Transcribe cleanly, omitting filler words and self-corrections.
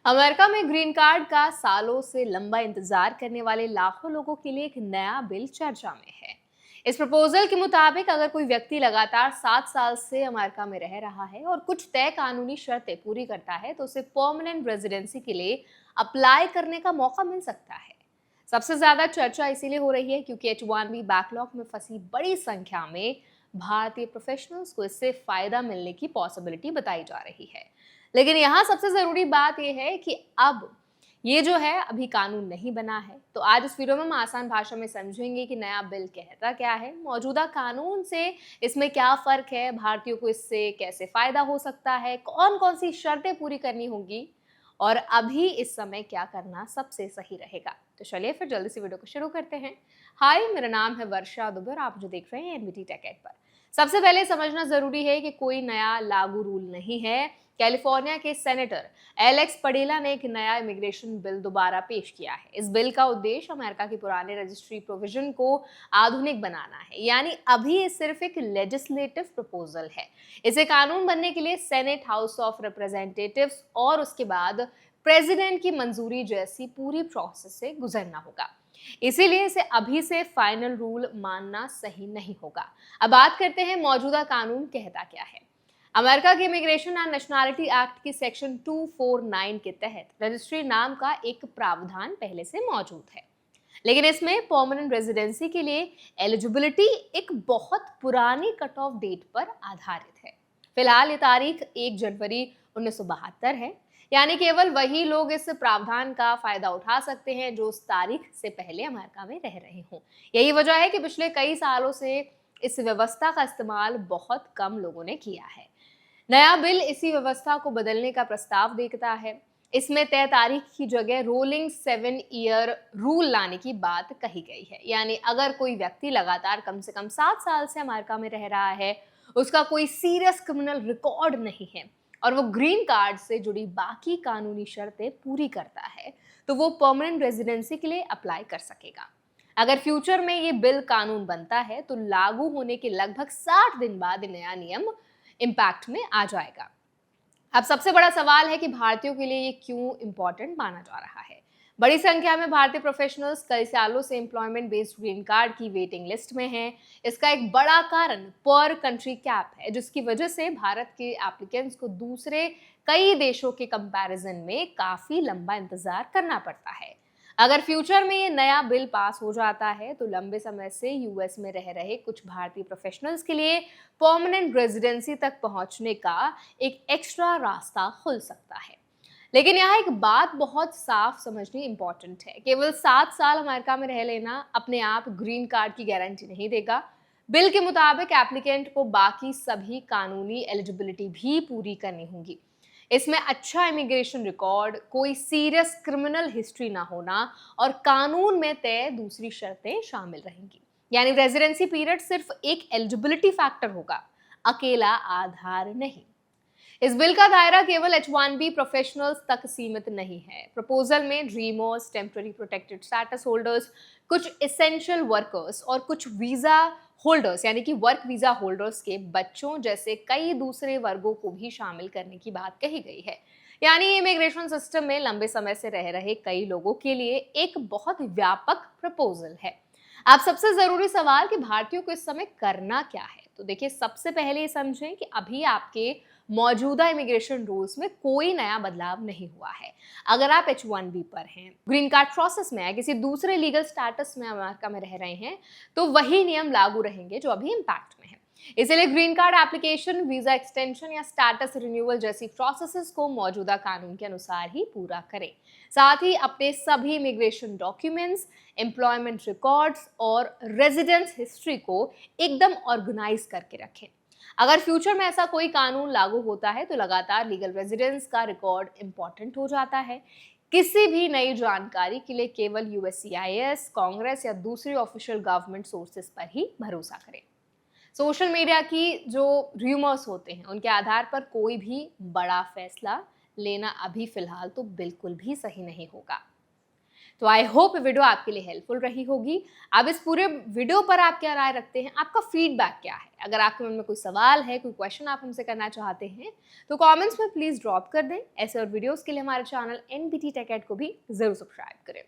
America में green card का सालों से लंबा इंतजार करने वाले लाखों लोगों के लिए एक नया बिल चर्चा में है। इस प्रपोजल के मुताबिक अगर कोई व्यक्ति लगातार 7 साल से अमेरिका में रह रहा है और कुछ तय कानूनी शर्तें पूरी करता है तो उसे परमानेंट रेजिडेंसी के लिए अप्लाई करने का मौका मिल सकता है। सबसे ज्यादा चर्चा इसीलिए हो रही है क्योंकि H1B बैकलॉग में फंसी बड़ी संख्या में भारतीय प्रोफेशनल्स को इससे फायदा मिलने की पॉसिबिलिटी बताई जा रही है। लेकिन यहाँ सबसे जरूरी बात यह है कि अब ये जो है अभी कानून नहीं बना है। तो आज इस वीडियो में हम आसान भाषा में समझेंगे कि नया बिल कहता क्या है, मौजूदा कानून से इसमें क्या फर्क है, भारतीयों को इससे कैसे फायदा हो सकता है, कौन कौन सी शर्तें पूरी करनी होंगी और अभी इस समय क्या करना सबसे सही रहेगा। तो चलिए फिर जल्दी से वीडियो को शुरू करते हैं। हाय, मेरा नाम है वर्षा दुबे और आप जो देख रहे हैं एनबीटी टेक एड पर। सबसे पहले समझना जरूरी है कि कोई नया लागू रूल नहीं है। कैलिफोर्निया के सेनेटर एलेक्स पडेला ने एक नया इमिग्रेशन बिल दोबारा पेश किया है। इस बिल का उद्देश्य अमेरिका के पुराने रजिस्ट्री प्रोविजन को आधुनिक बनाना है, यानी अभी ये सिर्फ एक लेजिस्लेटिव प्रपोजल है। इसे कानून बनने के लिए सेनेट, हाउस ऑफ रिप्रेजेंटेटिव्स और उसके बाद प्रेसिडेंट की मंजूरी जैसी पूरी प्रोसेस से गुजरना होगा। इसीलिए इसे अभी से फाइनल रूल मानना सही नहीं होगा। अब बात करते हैं मौजूदा कानून कहता क्या है। अमेरिका के इमिग्रेशन एंड नेशनैलिटी एक्ट की सेक्शन 249 के तहत रजिस्ट्री नाम का एक प्रावधान पहले से मौजूद है, लेकिन इसमें परमानेंट रेजिडेंसी के लिए एलिजिबिलिटी एक बहुत पुरानी कट ऑफ डेट पर आधारित है। फिलहाल ये तारीख 1 जनवरी 1972 है, यानी केवल वही लोग इस प्रावधान का फायदा उठा सकते हैं जो उस तारीख से पहले अमेरिका में रह रहे हों। यही वजह है कि पिछले कई सालों से इस व्यवस्था का इस्तेमाल बहुत कम लोगों ने किया है। नया बिल इसी व्यवस्था को बदलने का प्रस्ताव देखता है। इसमें तय तारीख की जगह रोलिंग 7 ईयर रूल लाने की बात कही गई है, यानी अगर कोई व्यक्ति लगातार कम से कम 7 साल से अमेरिका में रह रहा है, उसका कोई सीरियस क्रिमिनल रिकॉर्ड नहीं है और वो ग्रीन कार्ड से जुड़ी बाकी कानूनी शर्तें पूरी करता है, तो वो परमानेंट रेजिडेंसी के लिए अप्लाई कर सकेगा। अगर फ्यूचर में ये बिल कानून बनता है तो लागू होने के लगभग 60 दिन बाद ये नया नियम इम्पैक्ट में आ जाएगा। अब सबसे बड़ा सवाल है कि भारतीयों के लिए ये क्यों इंपॉर्टेंट माना जा रहा है। बड़ी संख्या में भारतीय प्रोफेशनल्स कई सालों से एम्प्लॉयमेंट बेस्ड ग्रीन कार्ड की वेटिंग लिस्ट में हैं। इसका एक बड़ा कारण पर कंट्री कैप है, जिसकी वजह से भारत के एप्लीकेंट्स को दूसरे कई देशों के कंपैरिजन में काफी लंबा इंतजार करना पड़ता है। अगर फ्यूचर में ये नया बिल पास हो जाता है तो लंबे समय से यूएस में रह रहे कुछ भारतीय प्रोफेशनल्स के लिए परमानेंट रेजिडेंसी तक पहुंचने का एक एक्स्ट्रा रास्ता खुल सकता है। लेकिन यहाँ एक बात बहुत साफ समझनी इंपॉर्टेंट है, केवल 7 साल अमेरिका में रह लेना अपने आप ग्रीन कार्ड की गारंटी नहीं देगा। बिल के मुताबिक एप्लीकेंट को बाकी सभी कानूनी एलिजिबिलिटी भी पूरी करनी होगी। इसमें अच्छा इमिग्रेशन रिकॉर्ड, कोई सीरियस क्रिमिनल हिस्ट्री ना होना और कानून में तय दूसरी शर्तें शामिल रहेंगी। यानी रेजिडेंसी पीरियड सिर्फ एक एलिजिबिलिटी फैक्टर होगा, अकेला आधार नहीं। इस बिल का दायरा केवल H1B प्रोफेशनल्स तक सीमित नहीं है। प्रपोजल में dreamers, temporary protected status holders, कुछ एसेंशियल वर्कर्स और कुछ वीजा होल्डर्स यानी कि वर्क वीजा होल्डर्स के बच्चों जैसे कई दूसरे वर्गों को भी शामिल करने की बात कही गई है। यानी इमिग्रेशन सिस्टम में लंबे समय से रह रहे कई लोगों के लिए एक बहुत व्यापक प्रपोजल है। अब सबसे जरूरी सवाल कि भारतीयों को इस समय करना क्या है। तो देखिए, सबसे पहले ये समझें कि अभी आपके मौजूदा इमिग्रेशन रूल्स में कोई नया बदलाव नहीं हुआ है। अगर आप H1B पर हैं, ग्रीन कार्ड प्रोसेस में है, किसी दूसरे लीगल स्टेटस में अमेरिका में रह रहे हैं, तो वही नियम लागू रहेंगे जो अभी इम्पैक्ट में है। इसलिए green card application, visa extension या स्टेटस रिन्यूअल जैसी प्रोसेसेस को मौजूदा कानून के अनुसार ही पूरा करें। साथ ही अपने सभी इमिग्रेशन डॉक्यूमेंट्स, एम्प्लॉयमेंट रिकॉर्ड्स और रेजिडेंस हिस्ट्री को एकदम ऑर्गेनाइज करके रखें। अगर फ्यूचर में ऐसा कोई कानून लागू होता है तो लगातार लीगल रेजिडेंस का रिकॉर्ड इंपॉर्टेंट हो जाता है। किसी भी नई जानकारी के लिए केवल USCIS, कांग्रेस या दूसरी ऑफिशियल गवर्नमेंट सोर्सेस पर ही भरोसा करें। सोशल मीडिया की जो र्यूमर्स होते हैं उनके आधार पर कोई भी बड़ा फैसला लेना अभी फिलहाल तो बिल्कुल भी सही नहीं होगा। तो आई होप ये वीडियो आपके लिए हेल्पफुल रही होगी। अब इस पूरे वीडियो पर आप क्या राय रखते हैं, आपका फीडबैक क्या है? अगर आपके मन में कोई सवाल है, कोई क्वेश्चन आप हमसे करना चाहते हैं तो कमेंट्स में प्लीज ड्रॉप कर दें। ऐसे और वीडियोस के लिए हमारे चैनल NBT Tech Ed को भी जरूर सब्सक्राइब करें।